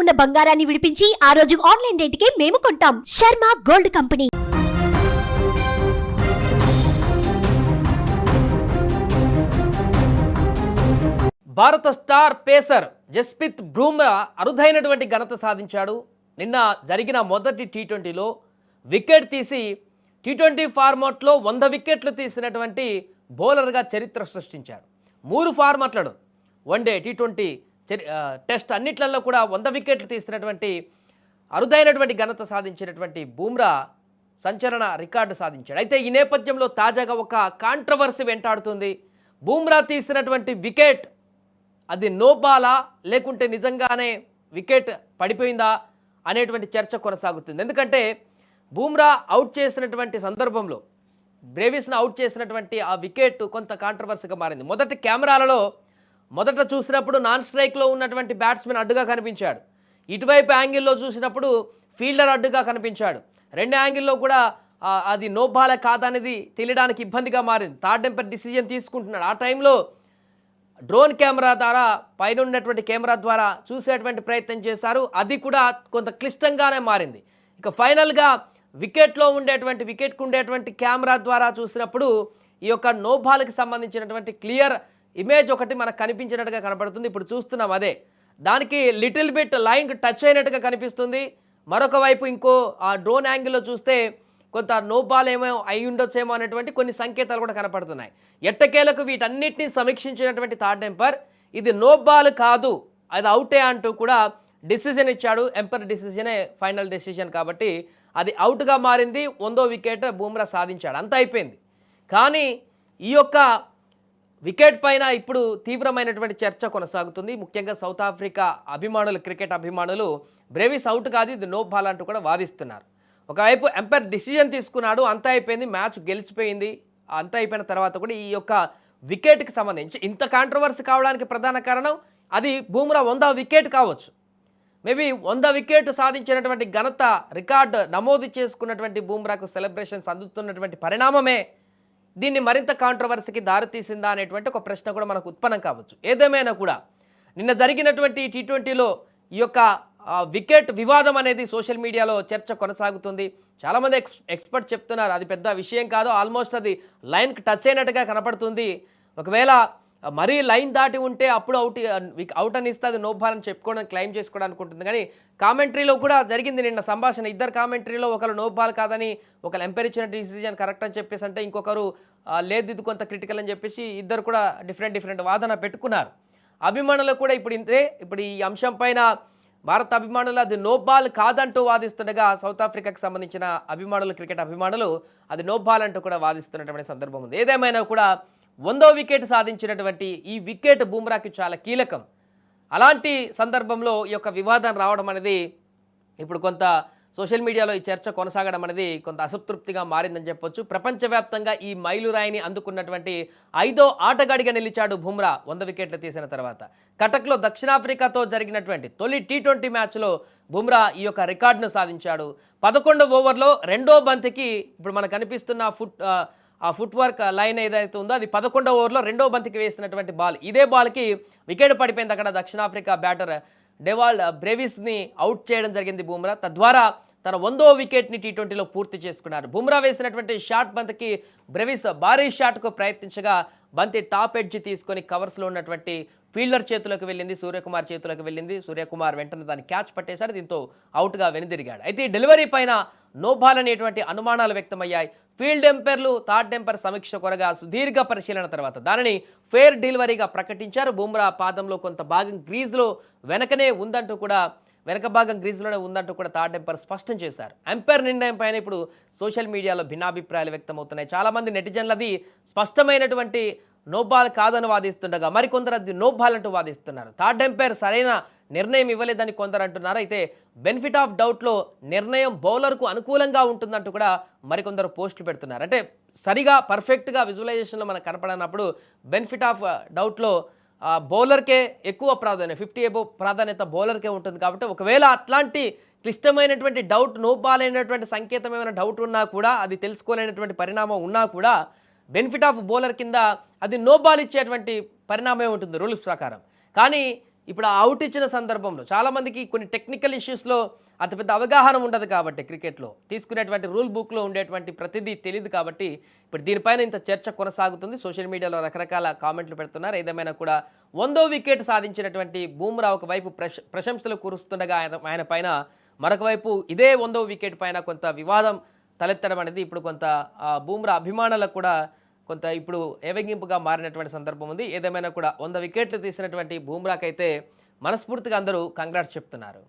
ఉన్న బంగారాన్ని విడిపించి ఆ రోజు ఆన్లైన్ రేటుకే మేము కొంటాం. Sharma gold company. భారత స్టార్ పేసర్ జస్ప్రీత్ బుమ్రా అరుదైనటువంటి ఘనత సాధించాడు. నిన్న జరిగిన మొదటి టీ20లో వికెట్ తీసి టీ20 ఫార్మాట్లో 100 వికెట్లు తీసినటువంటి బౌలర్గా చరిత్ర సృష్టించాడు. 3 ఫార్మాట్లను వన్డే, టీ20, టెస్ట్ అన్నిట్లలో కూడా 100 వికెట్లు తీసినటువంటి అరుదైనటువంటి ఘనత సాధించినటువంటి బుమ్రా సంచలన రికార్డు సాధించాడు. అయితే ఈ నేపథ్యంలో తాజాగా ఒక కాంట్రవర్సీ వెంటాడుతుంది. బుమ్రా తీసినటువంటి వికెట్ అది నో బాలా లేకుంటే నిజంగానే వికెట్ పడిపోయిందా అనేటువంటి చర్చ కొనసాగుతుంది. ఎందుకంటే బుమ్రా అవుట్ చేసినటువంటి సందర్భంలో బ్రేవిస్ను అవుట్ చేసినటువంటి ఆ వికెట్ కొంత కాంట్రవర్సీగా మారింది. మొదటి కెమెరాలలో మొదట చూసినప్పుడు నాన్ స్ట్రైక్లో ఉన్నటువంటి బ్యాట్స్మెన్ అడ్డుగా కనిపించాడు. ఇటువైపు యాంగిల్లో చూసినప్పుడు ఫీల్డర్ అడ్డుగా కనిపించాడు. రెండు యాంగిల్లో కూడా అది నో బాలా కాదనేది తెలియడానికి ఇబ్బందిగా మారింది. థర్డ్ ఎంపైర్ డిసిజన్ తీసుకుంటున్నాడు. ఆ టైంలో డ్రోన్ కెమెరా ద్వారా పైన ఉన్నటువంటి కెమెరా ద్వారా చూసేటువంటి ప్రయత్నం చేశారు. అది కూడా కొంత క్లిష్టంగానే మారింది. ఇక ఫైనల్గా వికెట్కు ఉండేటువంటి కెమెరా ద్వారా చూసినప్పుడు ఈ యొక్క నో బాల్కి సంబంధించినటువంటి క్లియర్ ఇమేజ్ ఒకటి మనకు కనిపించినట్టుగా కనపడుతుంది. ఇప్పుడు చూస్తున్నాం అదే. దానికి లిటిల్ బిట్ లైన్ టచ్ అయినట్టుగా కనిపిస్తుంది. మరొక వైపు ఇంకో ఆ డ్రోన్ యాంగిల్లో చూస్తే కొంత నో బాల్ ఏమో అయి ఉండొచ్చేమో అనేటువంటి కొన్ని సంకేతాలు కూడా కనపడుతున్నాయి. ఎట్టకేలకు వీటన్నిటిని సమీక్షించినటువంటి థర్డ్ ఎంపైర్ ఇది నో బాల్ కాదు, అది అవుటే అంటూ కూడా డిసిజన్ ఇచ్చాడు. ఎంపైర్ డిసిజనే ఫైనల్ డిసిజన్ కాబట్టి అది అవుట్గా మారింది. 100వ వికెట్ బుమ్రా సాధించాడు. అంతా అయిపోయింది. కానీ ఈ యొక్క వికెట్ పైన ఇప్పుడు తీవ్రమైనటువంటి చర్చ కొనసాగుతుంది. ముఖ్యంగా సౌత్ ఆఫ్రికా అభిమానులు, క్రికెట్ అభిమానులు బ్రేవిస్ అవుట్ కాదు, ఇది నో బాల్ అంటూ కూడా వాదిస్తున్నారు. ఒకవైపు ఎంపైర్ డిసిజన్ తీసుకున్నాడు, అంతా అయిపోయింది, మ్యాచ్ గెలిచిపోయింది. అంతా అయిపోయిన తర్వాత కూడా ఈ యొక్క వికెట్కి సంబంధించి ఇంత కాంట్రవర్సీ కావడానికి ప్రధాన కారణం అది బుమ్రా 100వ వికెట్ కావచ్చు. మేబీ 100 వికెట్ సాధించినటువంటి ఘనత రికార్డు నమోదు చేసుకున్నటువంటి బుమ్రాకు సెలబ్రేషన్స్ అందుతున్నటువంటి పరిణామమే దీన్ని మరింత కాంట్రవర్సీకి దారితీసిందా అనేటువంటి ఒక ప్రశ్న కూడా మనకు ఉత్పన్నం కావచ్చు. ఏదేమైనా కూడా నిన్న జరిగినటువంటి టీ20లో ఈ యొక్క వికెట్ వివాదం అనేది సోషల్ మీడియాలో చర్చ కొనసాగుతుంది. చాలామంది ఎక్స్పర్ట్ చెప్తున్నారు అది పెద్ద విషయం కాదు, ఆల్మోస్ట్ అది లైన్కి టచ్ అయినట్టుగా కనపడుతుంది. ఒకవేళ మరీ లైన్ దాటి ఉంటే అప్పుడు అవుట్ అని ఇస్తే అది నో బాల్ అని చెప్పుకోవడానికి క్లెయిమ్ చేసుకోవడానికి ఉంటుంది. కానీ కామెంటరీలో కూడా జరిగింది నిన్న సంభాషణ. ఇద్దరు కామెంటరీలో ఒకరు నో బాల్ కాదని, ఒకరు ఎంపైర్ ఇచ్చిన డిసిజన్ కరెక్ట్ అని చెప్పేసి అంటే ఇంకొకరు లేదు ఇది కొంత క్రిటికల్ అని చెప్పేసి ఇద్దరు కూడా డిఫరెంట్ వాదన పెట్టుకున్నారు. అభిమానులు కూడా ఇప్పుడు ఈ అంశం పైన భారత అభిమానులు అది నో బాల్ కాదంటూ వాదిస్తుండగా సౌత్ ఆఫ్రికాకి సంబంధించిన అభిమానులు, క్రికెట్ అభిమానులు అది నో బాల్ అంటూ కూడా వాదిస్తున్నటువంటి సందర్భం ఉంది. ఏదేమైనా కూడా 100వ వికెట్ సాధించినటువంటి ఈ వికెట్ బుమ్రాకి చాలా కీలకం. అలాంటి సందర్భంలో ఈ యొక్క వివాదం రావడం అనేది ఇప్పుడు కొంత సోషల్ మీడియాలో ఈ చర్చ కొనసాగడం అనేది కొంత అసంతృప్తిగా మారిందని చెప్పొచ్చు. ప్రపంచవ్యాప్తంగా ఈ మైలురాయిని అందుకున్నటువంటి 5వ ఆటగాడిగా నిలిచాడు బుమ్రా 100 వికెట్లు తీసిన తర్వాత. కటక్లో దక్షిణాఫ్రికాతో జరిగినటువంటి తొలి టీ20 మ్యాచ్లో బుమ్రా ఈ యొక్క రికార్డును సాధించాడు. 11వ ఓవర్లో రెండో బంతికి ఇప్పుడు మనకు కనిపిస్తున్న ఫుట్ వర్క్ లైన్ ఏదైతే ఉందో అది 11వ ఓవర్లో రెండో బంతికి వేసినటువంటి బాల్. ఇదే బాల్కి వికెట్ పడిపోయింది. అక్కడ దక్షిణాఫ్రికా బ్యాటర్ డెవాల్డ్ బ్రేవిస్ని అవుట్ చేయడం జరిగింది బుమ్రా. తద్వారా తన 100వ వికెట్ని టీ20లో పూర్తి చేసుకున్నారు. బుమ్రా వేసినటువంటి షాట్ బంతికి బ్రేవిస్ భారీ షాట్కు ప్రయత్నించగా బంతి టాప్ ఎడ్జ్ తీసుకొని కవర్స్లో ఉన్నటువంటి ఫీల్డర్ చేతులకు వెళ్ళింది, సూర్యకుమార్ చేతులకు వెళ్ళింది. సూర్యకుమార్ వెంటనే దాన్ని క్యాచ్ పట్టేశాడు. దీంతో అవుట్గా వెనుదిరిగాడు. అయితే ఈ డెలివరీ పైన నో బాల్ అనేటువంటి అనుమానాలు వ్యక్తమయ్యాయి. ఫీల్డ్ ఎంపైర్లు థర్డ్ ఎంపైర్ సమీక్ష కొరగా సుదీర్ఘ పరిశీలన తర్వాత దానిని ఫెయిర్ డెలివరీగా ప్రకటించారు. బుమ్రా పాదంలో కొంత భాగం గ్రీజ్లో వెనక భాగం గ్రీజ్లోనే ఉందంటూ కూడా థర్డ్ ఎంపైర్ స్పష్టం చేశారు. ఎంపైర్ నిర్ణయం పైన ఇప్పుడు సోషల్ మీడియాలో భిన్నాభిప్రాయాలు వ్యక్తమవుతున్నాయి. చాలామంది నెటిజన్లది స్పష్టమైనటువంటి నో బాల్ కాదని వాదిస్తుండగా మరికొందరు అది నో బాల్ అంటూ వాదిస్తున్నారు. థర్డ్ ఎంపైర్ సరైన నిర్ణయం ఇవ్వలేదని కొందరు అంటున్నారు. అయితే బెనిఫిట్ ఆఫ్ డౌట్లో నిర్ణయం బౌలర్కు అనుకూలంగా ఉంటుందంటూ కూడా మరికొందరు పోస్టులు పెడుతున్నారు. అంటే సరిగా పర్ఫెక్ట్గా విజువలైజేషన్లో మనకు కనపడనప్పుడు బెనిఫిట్ ఆఫ్ డౌట్లో బౌలర్కే ఎక్కువ ప్రాధాన్యత, 50 అబోవ్ ప్రాధాన్యత బౌలర్కే ఉంటుంది. కాబట్టి ఒకవేళ అట్లాంటి క్లిష్టమైనటువంటి డౌట్ నో బాల్ అయినటువంటి సంకేతం ఏమైనా డౌట్ ఉన్నా కూడా, అది తెలుసుకోలేనటువంటి పరిణామం ఉన్నా కూడా బెనిఫిట్ ఆఫ్ బౌలర్ కింద అది నో బాల్ ఇచ్చేటువంటి పరిణామం ఉంటుంది రూల్స్ ప్రకారం. కానీ ఇప్పుడు ఆ అవుట్ ఇచ్చిన సందర్భంలో చాలామందికి కొన్ని టెక్నికల్ ఇష్యూస్లో అంత పెద్ద అవగాహన ఉండదు కాబట్టి క్రికెట్లో తీసుకునేటువంటి రూల్ బుక్లో ఉండేటువంటి ప్రతిదీ తెలియదు కాబట్టి ఇప్పుడు దీనిపైన ఇంత చర్చ కొనసాగుతుంది. సోషల్ మీడియాలో రకరకాల కామెంట్లు పెడుతున్నారు. ఏదేమైనా కూడా 100వ వికెట్ సాధించినటువంటి బూమ్రా ఒకవైపు ప్రశంసలు కురుస్తుండగా ఆయన పైన మరొక వైపు ఇదే 100వ వికెట్ పైన కొంత వివాదం తలెత్తడం అనేది ఇప్పుడు కొంత బూమ్రా అభిమానులకు కూడా కొంత ఇప్పుడు ఏవగింపుగా మారినటువంటి సందర్భం ఉంది. ఏదేమైనా కూడా 100 వికెట్లు తీసినటువంటి బూమ్రాకైతే మనస్ఫూర్తిగా అందరూ కంగ్రాట్స్ చెప్తున్నారు.